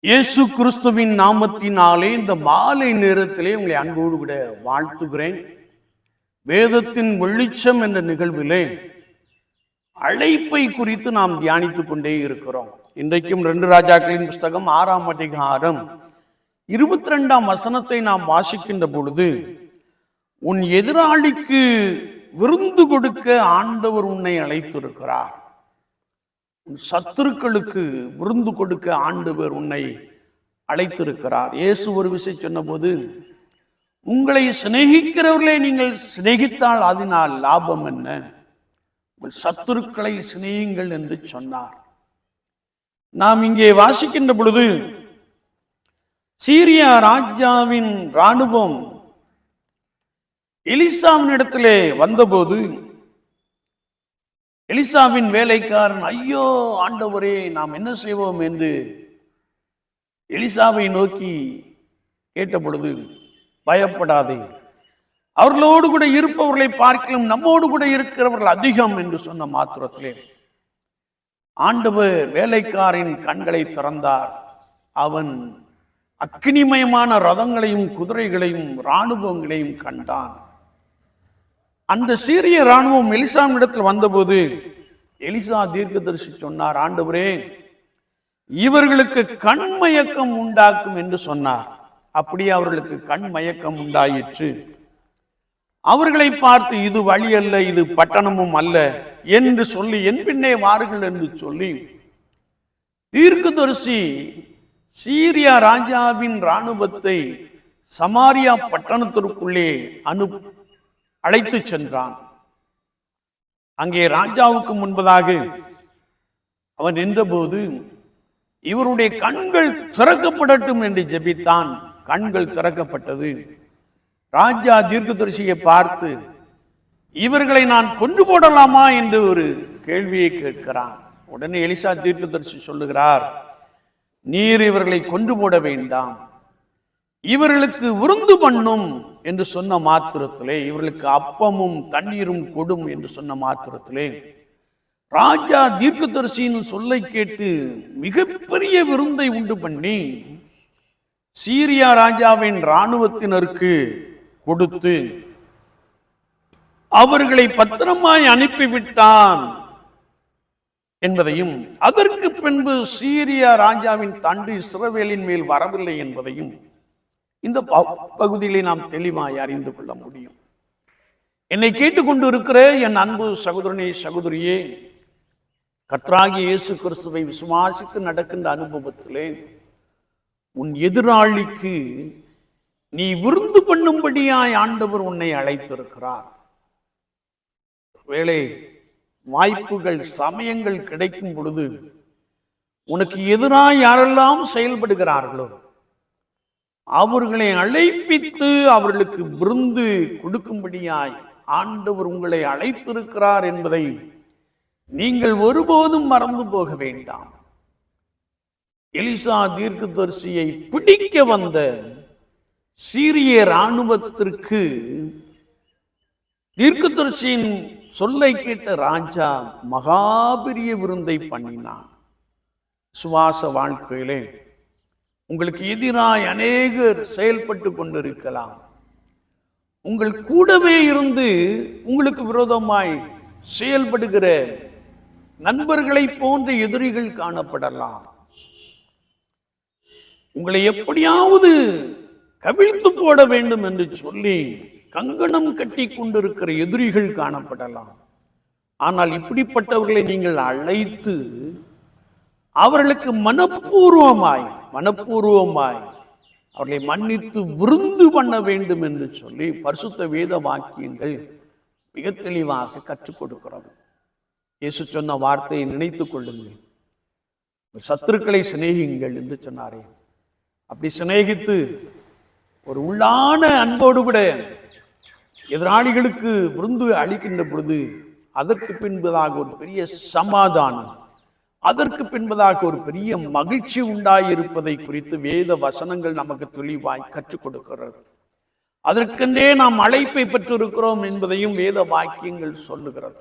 இயேசு கிறிஸ்துவின் நாமத்தினாலே இந்த மாலை நேரத்திலே உங்களை அன்போடு கூட வாழ்த்துகிறேன். வேதத்தின் வெளிச்சம் என்ற நிகழ்விலே அழைப்பை குறித்து நாம் தியானித்துக் கொண்டே இருக்கிறோம். இன்றைக்கும் 2 ராஜாக்களின் புஸ்தகம் 6ஆம் அதிகாரம் 22ஆம் வசனத்தை நாம் வாசிக்கின்ற பொழுது, உன் எதிராளிக்கு விருந்து கொடுக்க ஆண்டவர் உன்னை அழைத்திருக்கிறார். சத்துருக்களுக்கு விருந்து கொடுக்க ஆண்டவர் உன்னை அழைத்திருக்கிறார். இயேசு ஒரு விஷயம் சொன்ன போது, உங்களை சிநேகிக்கிறவர்களே நீங்கள் சிநேகித்தால் அதனால் லாபம் என்ன, உங்கள் சத்துருக்களை சிநேகிங்கள் என்று சொன்னார். நாம் இங்கே வாசிக்கின்ற பொழுது, சீரியா ராஜாவின் இராணுவம் எலிசாவின் இடத்திலே வந்தபோது, எலிசாவின் வேலைக்காரன், ஐயோ ஆண்டவரே நாம் என்ன செய்வோம் என்று எலிசாவை நோக்கி கேட்ட பொழுது, பயப்படாதே, அவர்களோடு கூட இருப்பவர்களை பார்க்கலாம் நம்மோடு கூட இருக்கிறவர்கள் அதிகம் என்று சொன்ன மாத்திரத்திலே ஆண்டவர் வேலைக்காரின் கண்களை திறந்தார். அவன் அக்கினிமயமான ரதங்களையும் குதிரைகளையும் இராணுவங்களையும் கண்டான். அந்த சீரிய இராணுவம் எலிசாவின் இடத்தில் வந்தபோது எலிசா தீர்க்கதரிசி சொன்னார், ஆண்டவரே இவர்களுக்கு கண்மயக்கம் உண்டாக்கும் என்று சொன்னார். அப்படியே அவர்களுக்கு கண்மயக்கம் உண்டாயிற்று. அவர்களை பார்த்து, இது வழி அல்ல, இது பட்டணமும் அல்ல என்று சொல்லி என் பின்னே வாருங்கள் என்று சொல்லி தீர்க்கதரிசி சீரியா ராஜாவின் இராணுவத்தை சமாரியா பட்டணத்திற்குள்ளே அழைத்து சென்றான். அங்கே ராஜாவுக்கு முன்பதாக அவன் நின்றபோது, இவருடைய கண்கள் திறக்கப்படட்டும் என்று ஜெபித்தான். கண்கள் திறக்கப்பட்டது. ராஜா தீர்க்கதரிசியை பார்த்து, இவர்களை நான் கொண்டு போடலாமா என்று ஒரு கேள்வியை கேட்கிறான். உடனே எலிசா தீர்க்கதரிசி சொல்லுகிறார், நீர் இவர்களை கொண்டு போட வேண்டாம், இவர்களுக்கு விருந்து பண்ணும் என்று சொன்ன மாத்திரத்திலே, இவர்களுக்கு அப்பமும் தண்ணீரும் கொடும் என்று சொன்ன மாத்திரத்திலே ராஜா தீர்க்கதரிசியின் சொல்லை கேட்டு மிகப்பெரிய விருந்தை உண்டு பண்ணி சீரியா ராஜாவின் இராணுவத்தினருக்கு கொடுத்து அவர்களை பத்திரமாய் அனுப்பிவிட்டான் என்பதையும், அதற்கு பின்பு சீரியா ராஜாவின் தண்டு இஸ்ரவேலின் மேல் வரவில்லை என்பதையும் இந்த பகுதியிலே நாம் தெளிவாய் அறிந்து கொள்ள முடியும். என்னை கேட்டுக்கொண்டு இருக்கிற என் அன்பு சகோதரனே சகோதரியே, கர்த்தராகிய இயேசு கிறிஸ்துவை விசுவாசித்து நடக்கின்ற அனுபவத்திலே உன் எதிராளிக்கு நீ விருந்து பண்ணும்படியாய் ஆண்டவர் உன்னை அழைத்திருக்கிறார். வேளை வாய்ப்புகள் சமயங்கள் கிடைக்கும் பொழுது உனக்கு எதிராக யாரெல்லாம் செயல்படுகிறார்களோ அவர்களை அழைப்பித்து அவர்களுக்கு விருந்து கொடுக்கும்படியாய் ஆண்டவர் உங்களை அழைத்திருக்கிறார் என்பதை நீங்கள் ஒருபோதும் மறந்து போக வேண்டாம். எலிசா தீர்க்கதரிசியை பிடிக்க வந்த சீரிய இராணுவத்திற்கு தீர்க்கதரிசியின் சொல்லை கேட்ட ராஜா மகாபெரிய விருந்தை பண்ணினான். சுவாச வாழ்க்கையிலே உங்களுக்கு எதிராய் அநேகர் செயல்பட்டு கொண்டிருக்கலாம். உங்கள் கூடவே இருந்து உங்களுக்கு விரோதமாய் செயல்படுகிற நண்பர்களை போன்ற எதிரிகள் காணப்படலாம். உங்களை எப்படியாவது கவிழ்த்து போட வேண்டும் என்று சொல்லி கங்கணம் கட்டி கொண்டிருக்கிற எதிரிகள் காணப்படலாம். ஆனால் இப்படிப்பட்டவர்களை நீங்கள் அழைத்து அவர்களுக்கு மனப்பூர்வமாய் அவர்களை மன்னித்து விருந்து பண்ண வேண்டும் என்று சொல்லி பரிசுத்த வேத வாக்கியங்கள் மிக தெளிவாக கற்றுக் கொடுக்கிறது. இயேசு சொன்ன வார்த்தையை நினைத்துக் கொள்ளுங்கள், சத்துருக்களை சிநேகிங்கள் என்று சொன்னாரே. அப்படி சிநேகித்து ஒரு உள்ளான அன்போடு கூட எதிராளிகளுக்கு விருந்து அளிக்கின்ற பொழுது அதற்கு பின்பதாக ஒரு பெரிய சமாதானம், அதற்கு பின்பதாக ஒரு பெரிய மகிழ்ச்சி உண்டாயிருப்பதை குறித்து வேத வசனங்கள் நமக்கு தெளிவாய் கற்றுக் கொடுக்கிறது. அதற்கென்றே நாம் அழைப்பை பெற்றிருக்கிறோம் என்பதையும் வேத வாக்கியங்கள் சொல்லுகிறது.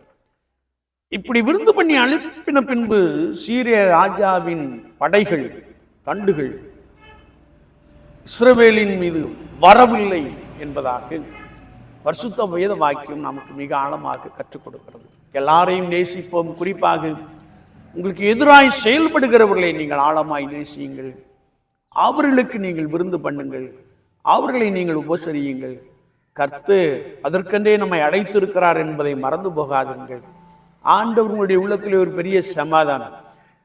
இப்படி விருந்து பண்ணி அனுப்பின பின்பு சீரிய ராஜாவின் படைகள் தண்டுகள் இஸ்ரவேலின் மீது வரவில்லை என்பதாக பரிசுத்த வேத வாக்கியம் நமக்கு மிக ஆழமாக கற்றுக் கொடுக்கிறது. எல்லாரையும் நேசிப்போம். குறிப்பாக உங்களுக்கு எதிராய் செயல்படுகிறவர்களை நீங்கள் ஆழமாய் நேசியுங்கள். அவர்களுக்கு நீங்கள் விருந்து பண்ணுங்கள். அவர்களை நீங்கள் உபசரியுங்கள். கர்த்தர் அதற்கென்றே நம்மை அழைத்திருக்கிறார் என்பதை மறந்து போகாதீர்கள். ஆண்டவர் உங்களுடைய உள்ளத்திலே ஒரு பெரிய சமாதானம்,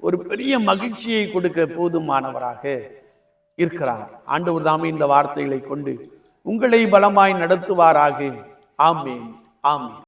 ஒரு பெரிய மகிழ்ச்சியை கொடுக்க போதுமானவராக இருக்கிறார். ஆண்டவர் தாமே இந்த வார்த்தைகளை கொண்டு உங்களை பலமாய் நடத்துவாராக. ஆமென், ஆமென்.